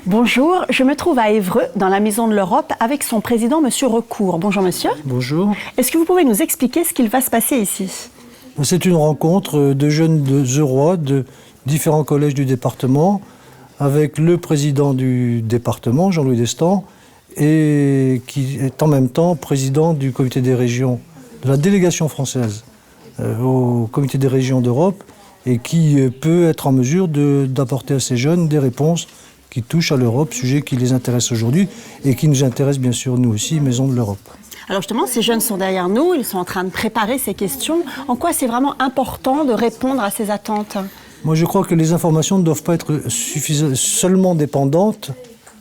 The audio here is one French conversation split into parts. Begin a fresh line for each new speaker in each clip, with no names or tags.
Bonjour, je me trouve à Évreux, dans la Maison de l'Europe, avec son président, Monsieur Recourt. Bonjour monsieur.
Bonjour.
Est-ce que vous pouvez nous expliquer ce qu'il va se passer ici?
C'est une rencontre de jeunes Eurois de différents collèges du département, avec le président du département, Jean-Louis Destan, et qui est en même temps président du comité des régions, de la délégation française au comité des régions d'Europe, et qui peut être en mesure d'apporter à ces jeunes des réponses qui touchent à l'Europe, sujet qui les intéresse aujourd'hui et qui nous intéresse bien sûr nous aussi, Maison de l'Europe.
Alors justement, ces jeunes sont derrière nous, ils sont en train de préparer ces questions. En quoi c'est vraiment important de répondre à ces attentes?
Moi je crois que les informations ne doivent pas être seulement dépendantes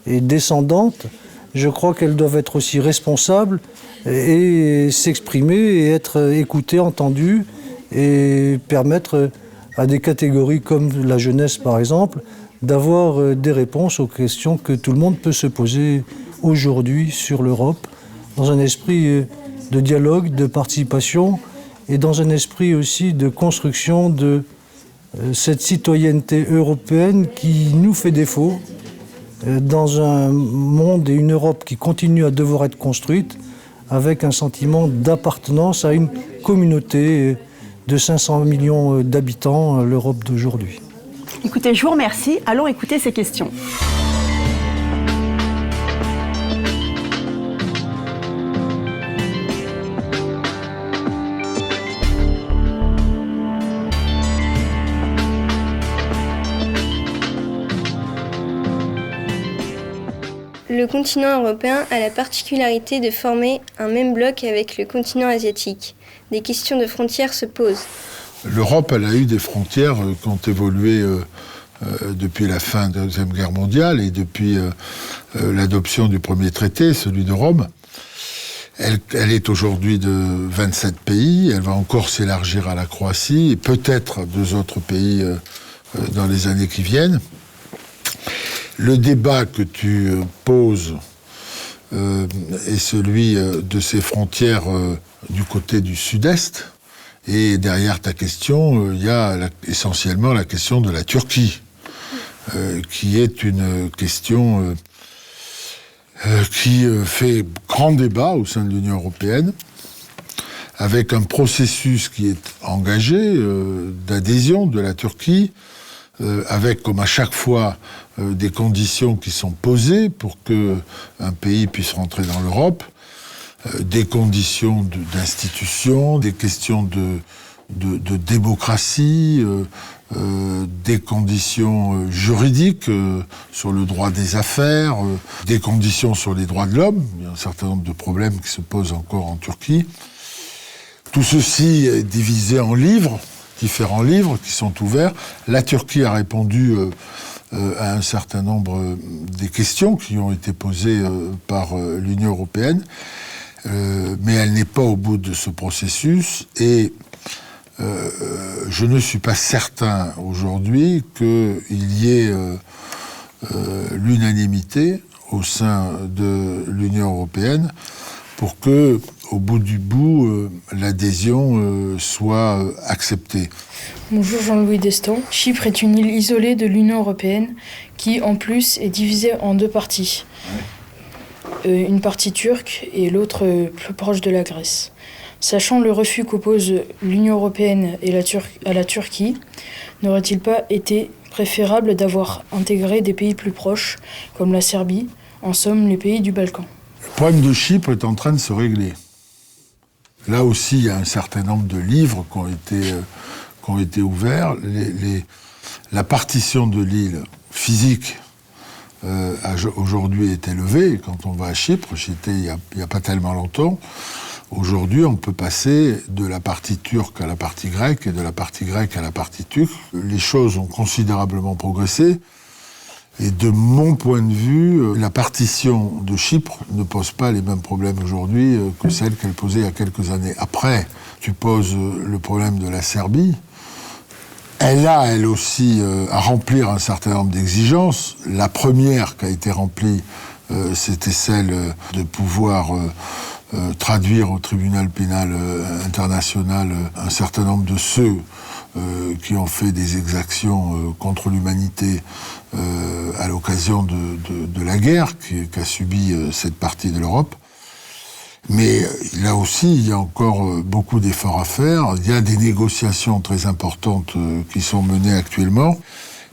et descendantes. Je crois qu'elles doivent être aussi responsables et s'exprimer et être écoutées, entendues et permettre à des catégories comme la jeunesse par exemple d'avoir des réponses aux questions que tout le monde peut se poser aujourd'hui sur l'Europe, dans un esprit de dialogue, de participation et dans un esprit aussi de construction de cette citoyenneté européenne qui nous fait défaut dans un monde et une Europe qui continue à devoir être construite avec un sentiment d'appartenance à une communauté de 500 millions d'habitants, l'Europe d'aujourd'hui.
Écoutez, je vous remercie. Allons écouter ces questions.
Le continent européen a la particularité de former un même bloc avec le continent asiatique. Des questions de frontières se posent.
L'Europe, elle a eu des frontières qui ont évolué depuis la fin de la Deuxième Guerre mondiale et depuis l'adoption du premier traité, celui de Rome. Elle est aujourd'hui de 27 pays, elle va encore s'élargir à la Croatie et peut-être 2 autres pays dans les années qui viennent. Le débat que tu poses est celui de ces frontières du côté du sud-est. Et derrière ta question, il y a essentiellement la question de la Turquie, qui est une question qui fait grand débat au sein de l'Union européenne, avec un processus qui est engagé d'adhésion de la Turquie, avec, comme à chaque fois, des conditions qui sont posées pour qu'un pays puisse rentrer dans l'Europe, des conditions d'institution, des questions de démocratie, des conditions juridiques sur le droit des affaires, des conditions sur les droits de l'homme. Il y a un certain nombre de problèmes qui se posent encore en Turquie. Tout ceci est divisé en livres, différents livres qui sont ouverts. La Turquie a répondu à un certain nombre des questions qui ont été posées par l'Union européenne. Mais elle n'est pas au bout de ce processus et je ne suis pas certain aujourd'hui qu'il y ait l'unanimité au sein de l'Union européenne pour que, au bout du bout, l'adhésion soit acceptée.
Bonjour Jean-Louis Destan. Chypre est une île isolée de l'Union européenne qui, en plus, est divisée en 2 parties. Une partie turque et l'autre plus proche de la Grèce. Sachant le refus qu'oppose l'Union européenne et à la Turquie, n'aurait-il pas été préférable d'avoir intégré des pays plus proches, comme la Serbie, en somme les pays du Balkan?
Le problème de Chypre est en train de se régler. Là aussi, il y a un certain nombre de livres qui ont été ouverts. La partition de l'île physique aujourd'hui est élevée. Quand on va à Chypre, j'étais il y a pas tellement longtemps, aujourd'hui on peut passer de la partie turque à la partie grecque et de la partie grecque à la partie turque. Les choses ont considérablement progressé et de mon point de vue, la partition de Chypre ne pose pas les mêmes problèmes aujourd'hui que celle qu'elle posait il y a quelques années. Après, tu poses le problème de la Serbie. Elle a, elle aussi, à remplir un certain nombre d'exigences. La première qui a été remplie, c'était celle de pouvoir traduire au tribunal pénal international un certain nombre de ceux qui ont fait des exactions contre l'humanité à l'occasion de la guerre qu'a subie cette partie de l'Europe. Mais là aussi, il y a encore beaucoup d'efforts à faire. Il y a des négociations très importantes qui sont menées actuellement.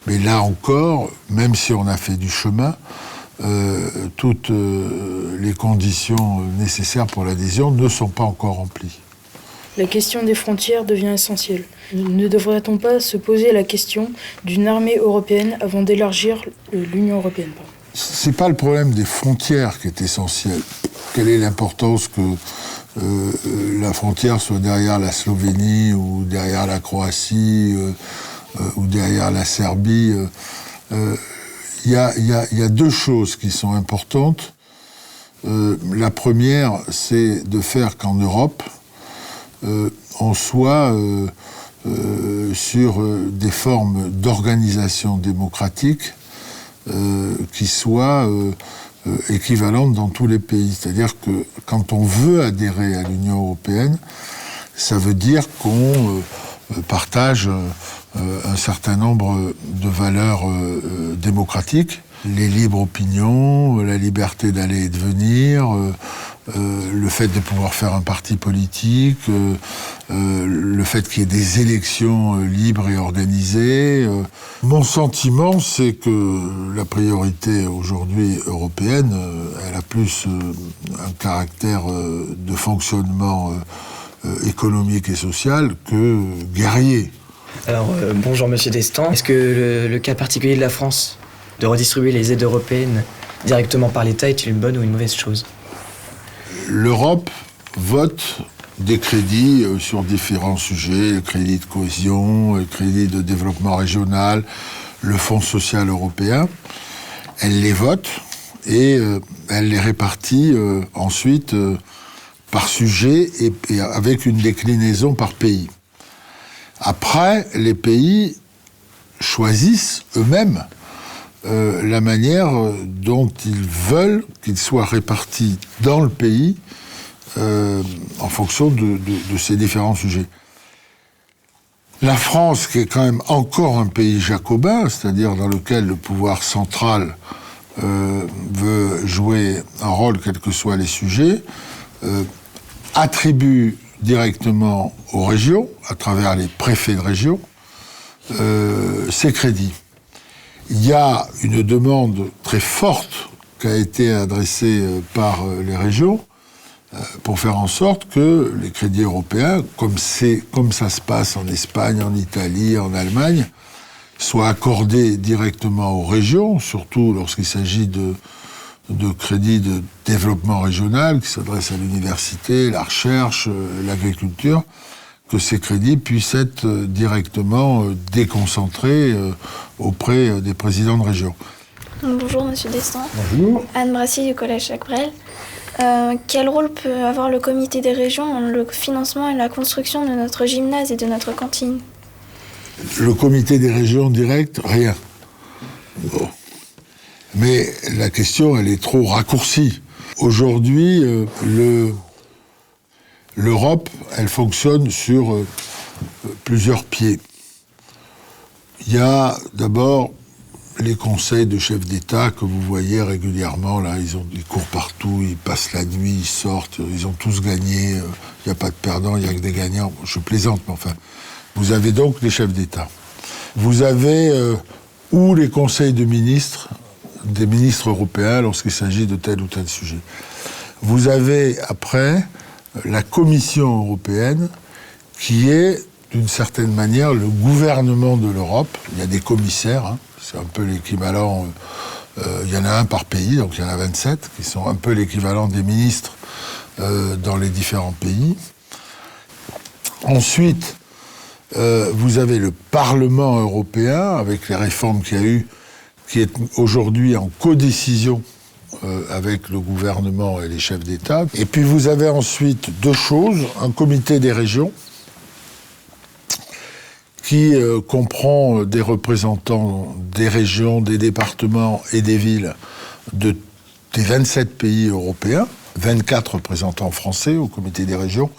Mais là encore, même si on a fait du chemin, toutes les conditions nécessaires pour l'adhésion ne sont pas encore remplies.
La question des frontières devient essentielle. Ne devrait-on pas se poser la question d'une armée européenne avant d'élargir l'Union européenne ?
C'est pas le problème des frontières qui est essentiel. Quelle est l'importance que la frontière soit derrière la Slovénie ou derrière la Croatie ou derrière la Serbie? Il y a deux choses qui sont importantes. La première, c'est de faire qu'en Europe, on soit sur des formes d'organisation démocratique qui soient équivalentes dans tous les pays. C'est-à-dire que quand on veut adhérer à l'Union européenne, ça veut dire qu'on partage un certain nombre de valeurs démocratiques, les libres opinions, la liberté d'aller et de venir, le fait de pouvoir faire un parti politique, le fait qu'il y ait des élections libres et organisées. Mon sentiment, c'est que la priorité aujourd'hui européenne, elle a plus un caractère de fonctionnement économique et social que guerrier.
Alors, bonjour Monsieur Destan. Est-ce que le cas particulier de la France, de redistribuer les aides européennes directement par l'État, est une bonne ou une mauvaise chose ?
L'Europe vote des crédits sur différents sujets, le crédit de cohésion, le crédit de développement régional, le Fonds social européen. Elle les vote et elle les répartit ensuite par sujet et avec une déclinaison par pays. Après, les pays choisissent eux-mêmes la manière dont ils veulent qu'ils soient répartis dans le pays en fonction de ces différents sujets. La France, qui est quand même encore un pays jacobin, c'est-à-dire dans lequel le pouvoir central veut jouer un rôle quels que soient les sujets, attribue directement aux régions, à travers les préfets de région, ces crédits. Il y a une demande très forte qui a été adressée par les régions pour faire en sorte que les crédits européens, comme ça se passe en Espagne, en Italie, en Allemagne, soient accordés directement aux régions, surtout lorsqu'il s'agit de crédits de développement régional qui s'adressent à l'université, la recherche, l'agriculture, que ces crédits puissent être directement déconcentrés auprès des présidents de région.
Bonjour Monsieur Destan.
Bonjour.
Anne Brassy du Collège Jacques Brel. Quel rôle peut avoir le comité des régions dans le financement et la construction de notre gymnase et de notre cantine ?
Le comité des régions direct, rien. Bon. Mais la question, elle est trop raccourcie. Aujourd'hui, l'Europe, elle fonctionne sur plusieurs pieds. Il y a d'abord les conseils de chefs d'État que vous voyez régulièrement. Là, ils courent partout, ils passent la nuit, ils sortent, ils ont tous gagné. Il n'y a pas de perdants, il n'y a que des gagnants. Je plaisante, mais enfin. Vous avez donc les chefs d'État. Vous avez ou les conseils de ministres, des ministres européens lorsqu'il s'agit de tel ou tel sujet. Vous avez après la Commission européenne qui est d'une certaine manière le gouvernement de l'Europe. Il y a des commissaires, hein, c'est un peu l'équivalent, il y en a un par pays, donc il y en a 27, qui sont un peu l'équivalent des ministres dans les différents pays. Ensuite, vous avez le Parlement européen, avec les réformes qu'il y a eu, qui est aujourd'hui en codécision avec le gouvernement et les chefs d'État. Et puis vous avez ensuite deux choses, un comité des régions, qui comprend des représentants des régions, des départements et des villes des 27 pays européens, 24 représentants français au comité des régions.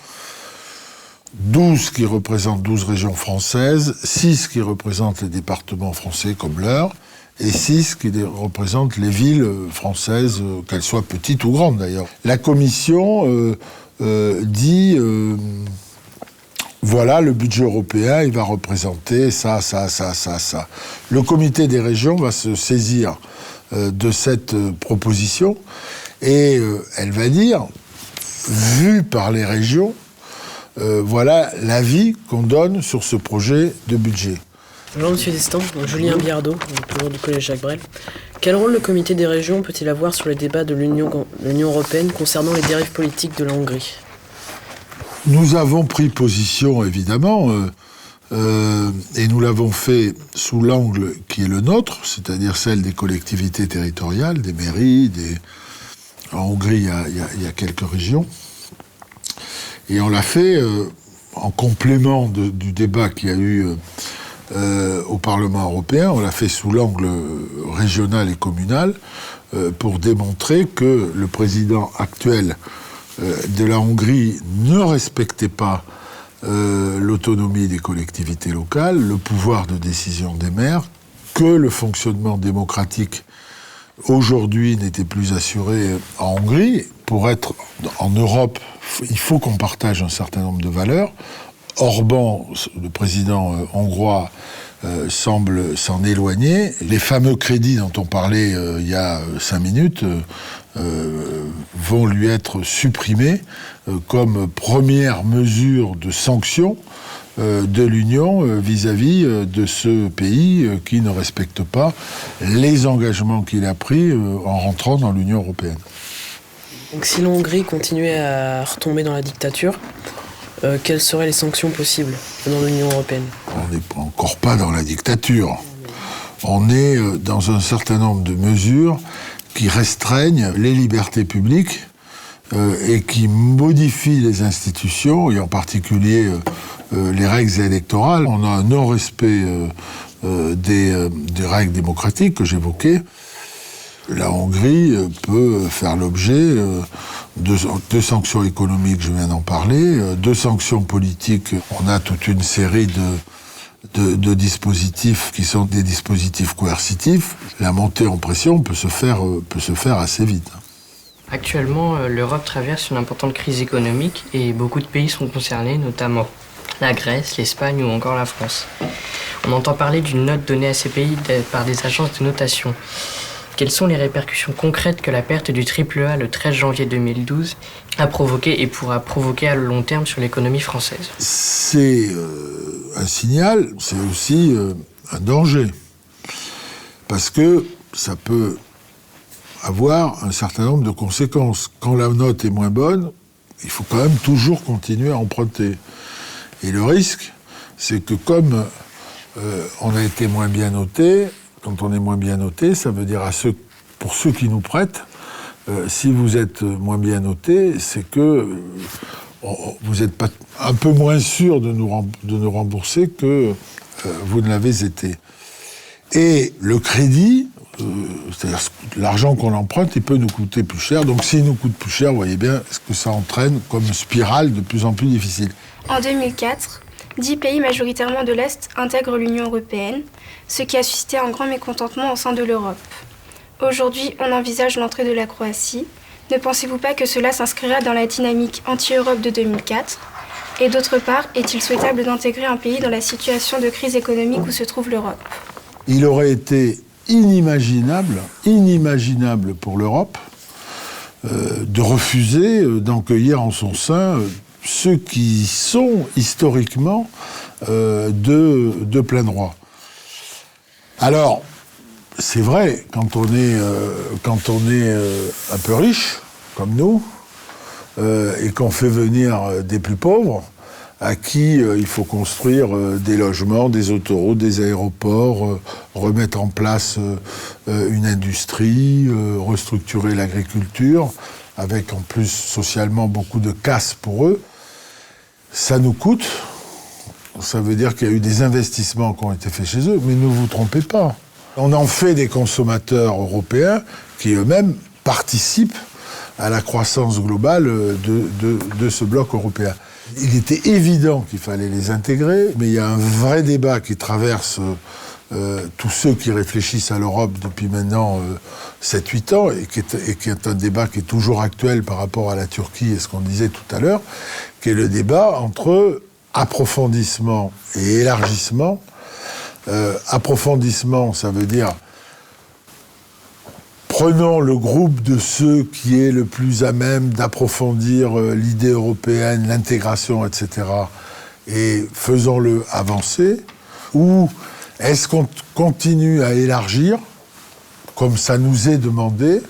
12 qui représentent 12 régions françaises, 6 qui représentent les départements français comme l'Eure, et 6 qui représentent les villes françaises, qu'elles soient petites ou grandes d'ailleurs. La Commission dit, voilà, le budget européen, il va représenter ça. Le comité des régions va se saisir de cette proposition, et elle va dire, vu par les régions, voilà l'avis qu'on donne sur ce projet de budget.
Bonjour Monsieur Destin, Julien Biardot, toujours du Collège Jacques Brel. Quel rôle le comité des régions peut-il avoir sur les débats de l'Union européenne concernant les dérives politiques de la Hongrie ?
Nous avons pris position, évidemment, et nous l'avons fait sous l'angle qui est le nôtre, c'est-à-dire celle des collectivités territoriales, des mairies, En Hongrie, il y a quelques régions. Et on l'a fait en complément du débat qu'il y a eu au Parlement européen. On l'a fait sous l'angle régional et communal pour démontrer que le président actuel de la Hongrie ne respectait pas l'autonomie des collectivités locales, le pouvoir de décision des maires, que le fonctionnement démocratique aujourd'hui n'était plus assuré en Hongrie. Pour être en Europe, il faut qu'on partage un certain nombre de valeurs. Orban, le président hongrois, semble s'en éloigner. Les fameux crédits dont on parlait il y a 5 minutes vont lui être supprimés comme première mesure de sanction de l'Union vis-à-vis de ce pays qui ne respecte pas les engagements qu'il a pris en rentrant dans l'Union européenne.
Donc si l'Hongrie continuait à retomber dans la dictature, quelles seraient les sanctions possibles dans l'Union européenne ?
On n'est encore pas dans la dictature. On est dans un certain nombre de mesures qui restreignent les libertés publiques et qui modifient les institutions, et en particulier les règles électorales. On a un non-respect des règles démocratiques que j'évoquais. La Hongrie peut faire l'objet de sanctions économiques, je viens d'en parler, de sanctions politiques. On a toute une série de dispositifs qui sont des dispositifs coercitifs. La montée en pression peut se faire assez vite.
Actuellement, l'Europe traverse une importante crise économique et beaucoup de pays sont concernés, notamment la Grèce, l'Espagne ou encore la France. On entend parler d'une note donnée à ces pays par des agences de notation. Quelles sont les répercussions concrètes que la perte du AAA le 13 janvier 2012 a provoqué et pourra provoquer à long terme sur l'économie française ?
C'est un signal, c'est aussi un danger. Parce que ça peut avoir un certain nombre de conséquences. Quand la note est moins bonne, il faut quand même toujours continuer à emprunter. Et le risque, c'est que comme on a été moins bien noté, quand on est moins bien noté, ça veut dire pour ceux qui nous prêtent, si vous êtes moins bien noté, c'est que vous êtes un peu moins sûr de nous rembourser que vous ne l'avez été. Et le crédit, c'est-à-dire l'argent qu'on emprunte, il peut nous coûter plus cher. Donc s'il nous coûte plus cher, vous voyez bien ce que ça entraîne comme spirale de plus en plus difficile.
En 2004, 10 pays majoritairement de l'Est intègrent l'Union européenne, ce qui a suscité un grand mécontentement au sein de l'Europe. Aujourd'hui, on envisage l'entrée de la Croatie. Ne pensez-vous pas que cela s'inscrira dans la dynamique anti-Europe de 2004 ? Et d'autre part, est-il souhaitable d'intégrer un pays dans la situation de crise économique où se trouve l'Europe ?
Il aurait été inimaginable pour l'Europe de refuser d'accueillir en son sein ceux qui sont historiquement de plein droit. Alors, c'est vrai, quand on est un peu riche, comme nous, et qu'on fait venir des plus pauvres, à qui il faut construire des logements, des autoroutes, des aéroports, remettre en place une industrie, restructurer l'agriculture, avec en plus socialement beaucoup de casse pour eux, ça nous coûte. Ça veut dire qu'il y a eu des investissements qui ont été faits chez eux, mais ne vous trompez pas. On en fait des consommateurs européens qui eux-mêmes participent à la croissance globale de ce bloc européen. Il était évident qu'il fallait les intégrer, mais il y a un vrai débat qui traverse tous ceux qui réfléchissent à l'Europe depuis maintenant 7-8 ans, et qui est un débat qui est toujours actuel par rapport à la Turquie et ce qu'on disait tout à l'heure, qui est le débat entre approfondissement et élargissement. Approfondissement, ça veut dire prenons le groupe de ceux qui est le plus à même d'approfondir l'idée européenne, l'intégration, etc., et faisons-le avancer, ou est-ce qu'on continue à élargir, comme ça nous est demandé,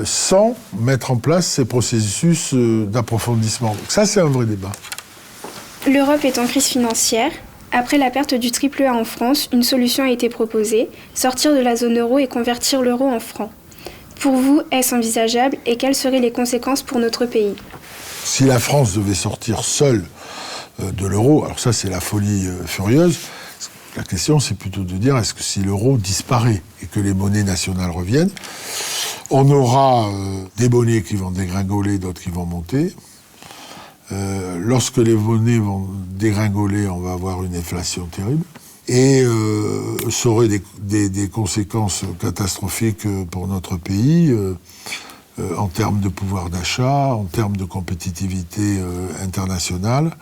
sans mettre en place ces processus d'approfondissement? Donc ça, c'est un vrai débat.
L'Europe est en crise financière. Après la perte du triple A en France, une solution a été proposée, sortir de la zone euro et convertir l'euro en francs. Pour vous, est-ce envisageable et quelles seraient les conséquences pour notre pays?
Si la France devait sortir seule de l'euro, alors ça c'est la folie furieuse, la question c'est plutôt de dire est-ce que si l'euro disparaît et que les monnaies nationales reviennent, on aura des monnaies qui vont dégringoler, d'autres qui vont monter. Lorsque les monnaies vont dégringoler, on va avoir une inflation terrible. Et ça aurait des conséquences catastrophiques pour notre pays, en termes de pouvoir d'achat, en termes de compétitivité internationale.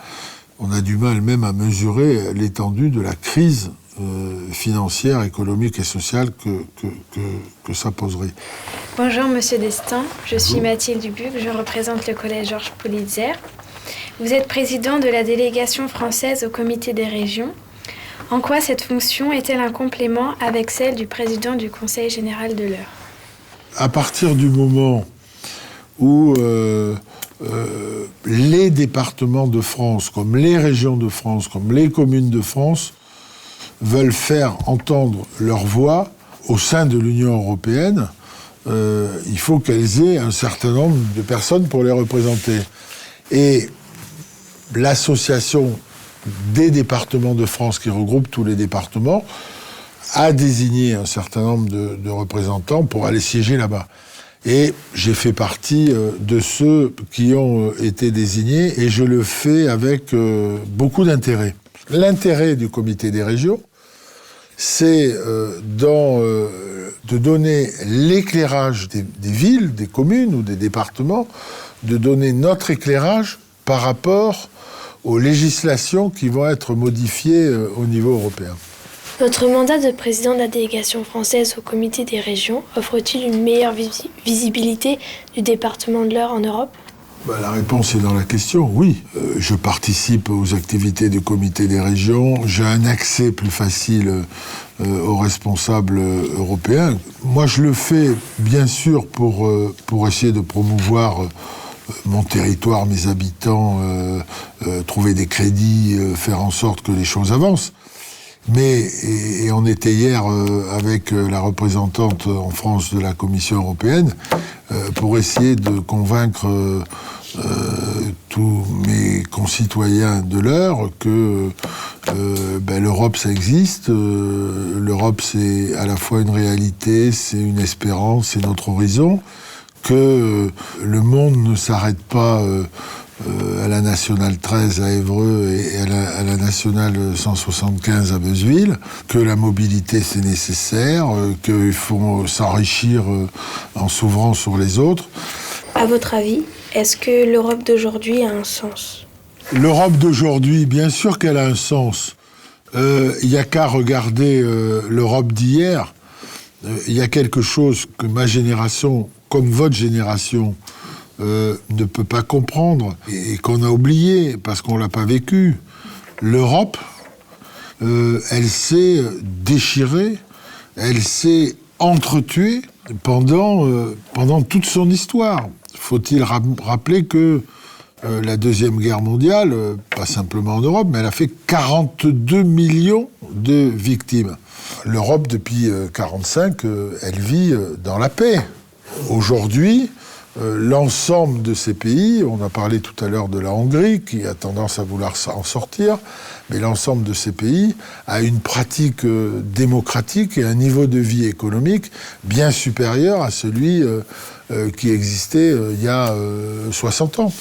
On a du mal même à mesurer l'étendue de la crise financière, économique et sociale que ça poserait.
Bonjour Monsieur Destin, je suis Mathilde Dubuc, je représente le collège Georges Polytzer. Vous êtes président de la délégation française au Comité des régions. En quoi cette fonction est-elle un complément avec celle du président du Conseil général de l'Eure?
À partir du moment où les départements de France, comme les régions de France, comme les communes de France, veulent faire entendre leur voix au sein de l'Union européenne, il faut qu'elles aient un certain nombre de personnes pour les représenter. Et l'association des départements de France, qui regroupe tous les départements, a désigné un certain nombre de représentants pour aller siéger là-bas. Et j'ai fait partie de ceux qui ont été désignés, et je le fais avec beaucoup d'intérêt. L'intérêt du comité des régions, c'est de donner l'éclairage des villes, des communes ou des départements, de donner notre éclairage par rapport aux législations qui vont être modifiées au niveau européen.
Votre mandat de président de la délégation française au Comité des régions offre-t-il une meilleure visibilité du département de l'Eure en Europe?
La réponse est dans la question, oui. Je participe aux activités du Comité des régions, j'ai un accès plus facile aux responsables européens. Moi, je le fais, bien sûr, pour essayer de promouvoir mon territoire, mes habitants, trouver des crédits, faire en sorte que les choses avancent. Mais, et on était hier avec la représentante en France de la Commission européenne, pour essayer de convaincre tous mes concitoyens de l'Eure que l'Europe ça existe, l'Europe c'est à la fois une réalité, c'est une espérance, c'est notre horizon, que le monde ne s'arrête pas à la Nationale 13 à Évreux et à la Nationale 175 à Beuzeville, que la mobilité c'est nécessaire, qu'il faut s'enrichir en s'ouvrant sur les autres.
À votre avis, est-ce que l'Europe d'aujourd'hui a un sens?
L'Europe d'aujourd'hui, bien sûr qu'elle a un sens. Il n'y a qu'à regarder l'Europe d'hier. Il y a quelque chose que ma génération, comme votre génération, ne peut pas comprendre et qu'on a oublié parce qu'on ne l'a pas vécu. L'Europe, elle s'est déchirée, elle s'est entretuée pendant toute son histoire. Faut-il rappeler que la Deuxième Guerre mondiale, pas simplement en Europe, mais elle a fait 42 millions de victimes. L'Europe, depuis 1945, elle vit dans la paix. Aujourd'hui, l'ensemble de ces pays, on a parlé tout à l'heure de la Hongrie, qui a tendance à vouloir en sortir, mais l'ensemble de ces pays a une pratique démocratique et un niveau de vie économique bien supérieur à celui qui existait il y a 60 ans.